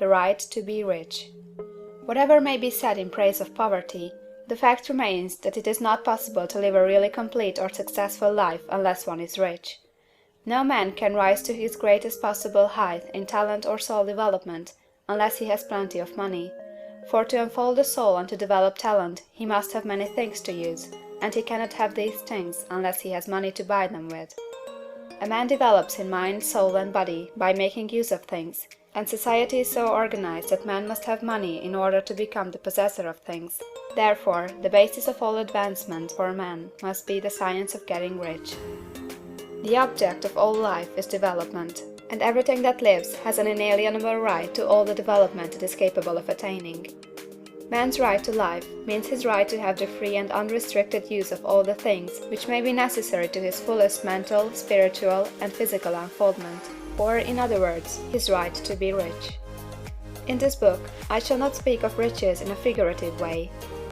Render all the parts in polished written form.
the right to be rich. Whatever may be said in praise of poverty, the fact remains that it is not possible to live a really complete or successful life unless one is rich. No man can rise to his greatest possible height in talent or soul development unless he has plenty of money, for to unfold the soul and to develop talent he must have many things to use, and he cannot have these things unless he has money to buy them with. A man develops in mind, soul, and body by making use of things, and society is so organized that man must have money in order to become the possessor of things. Therefore, the basis of all advancement for man must be the science of getting rich. The object of all life is development, and everything that lives has an inalienable right to all the development it is capable of attaining. Man's right to life means his right to have the free and unrestricted use of all the things which may be necessary to his fullest mental, spiritual, and physical unfoldment, or, in other words, his right to be rich. In this book, I shall not speak of riches in a figurative way.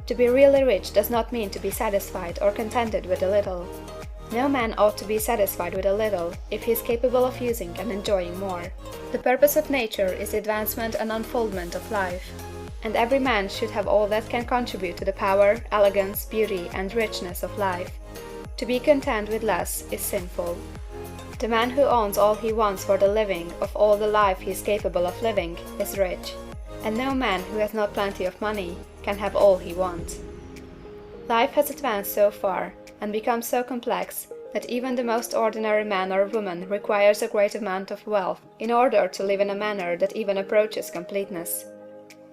To be really rich does not mean to be satisfied or contented with a little. No man ought to be satisfied with a little if he is capable of using and enjoying more. The purpose of nature is the advancement and unfoldment of life, and every man should have all that can contribute to the power, elegance, beauty, and richness of life. To be content with less is sinful. The man who owns all he wants for the living of all the life he is capable of living is rich, and no man who has not plenty of money can have all he wants. Life has advanced so far, and become so complex, that even the most ordinary man or woman requires a great amount of wealth in order to live in a manner that even approaches completeness.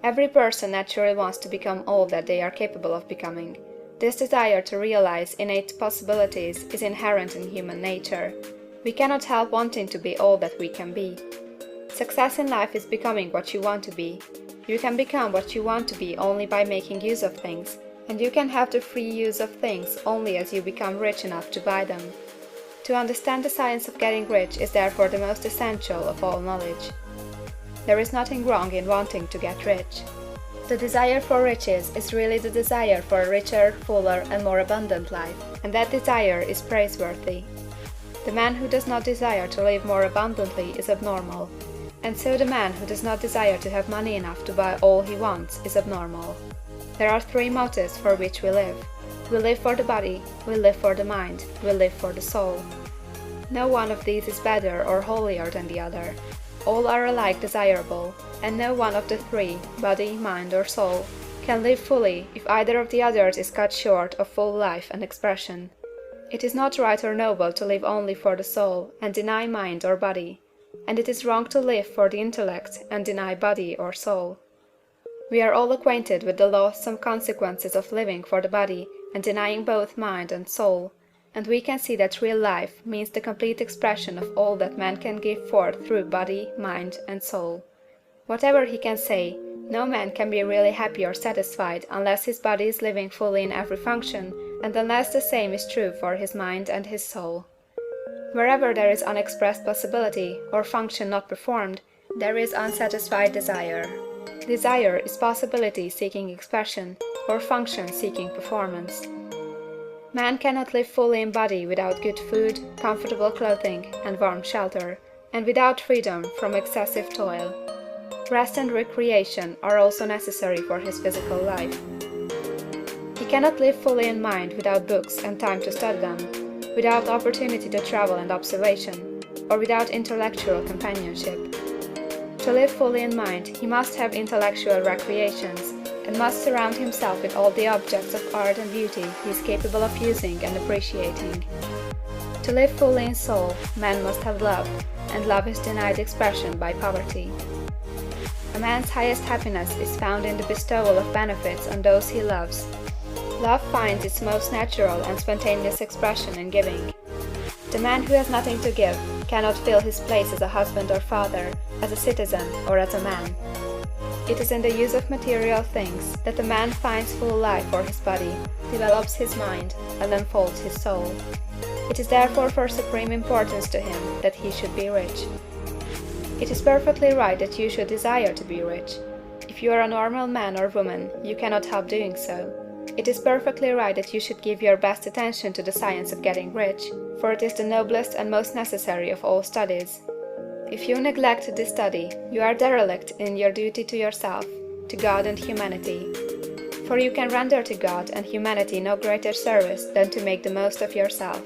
Every person naturally wants to become all that they are capable of becoming. This desire to realize innate possibilities is inherent in human nature. We cannot help wanting to be all that we can be. Success in life is becoming what you want to be. You can become what you want to be only by making use of things, and you can have the free use of things only as you become rich enough to buy them. To understand the science of getting rich is therefore the most essential of all knowledge. There is nothing wrong in wanting to get rich. The desire for riches is really the desire for a richer, fuller, and more abundant life, and that desire is praiseworthy. The man who does not desire to live more abundantly is abnormal, and so the man who does not desire to have money enough to buy all he wants is abnormal. There are three motives for which we live. We live for the body, we live for the mind, we live for the soul. No one of these is better or holier than the other. All are alike desirable, and no one of the three, body, mind, or soul, can live fully if either of the others is cut short of full life and expression. It is not right or noble to live only for the soul and deny mind or body, and it is wrong to live for the intellect and deny body or soul. We are all acquainted with the loathsome consequences of living for the body and denying both mind and soul, and we can see that real life means the complete expression of all that man can give forth through body, mind, and soul. Whatever he can say, no man can be really happy or satisfied unless his body is living fully in every function, and unless the same is true for his mind and his soul. Wherever there is unexpressed possibility, or function not performed, there is unsatisfied desire. Desire is possibility seeking expression, or function seeking performance. Man cannot live fully in body without good food, comfortable clothing, and warm shelter, and without freedom from excessive toil. Rest and recreation are also necessary for his physical life. He cannot live fully in mind without books and time to study them, without opportunity to travel and observation, or without intellectual companionship. To live fully in mind, he must have intellectual recreations, and must surround himself with all the objects of art and beauty he is capable of using and appreciating. To live fully in soul, man must have love, and love is denied expression by poverty. A man's highest happiness is found in the bestowal of benefits on those he loves. Love finds its most natural and spontaneous expression in giving. The man who has nothing to give cannot fill his place as a husband or father, as a citizen, or as a man. It is in the use of material things that a man finds full life for his body, develops his mind, and unfolds his soul. It is therefore for supreme importance to him that he should be rich. It is perfectly right that you should desire to be rich. If you are a normal man or woman, you cannot help doing so. It is perfectly right that you should give your best attention to the science of getting rich, for it is the noblest and most necessary of all studies. If you neglect this study, you are derelict in your duty to yourself, to God and humanity. For you can render to God and humanity no greater service than to make the most of yourself.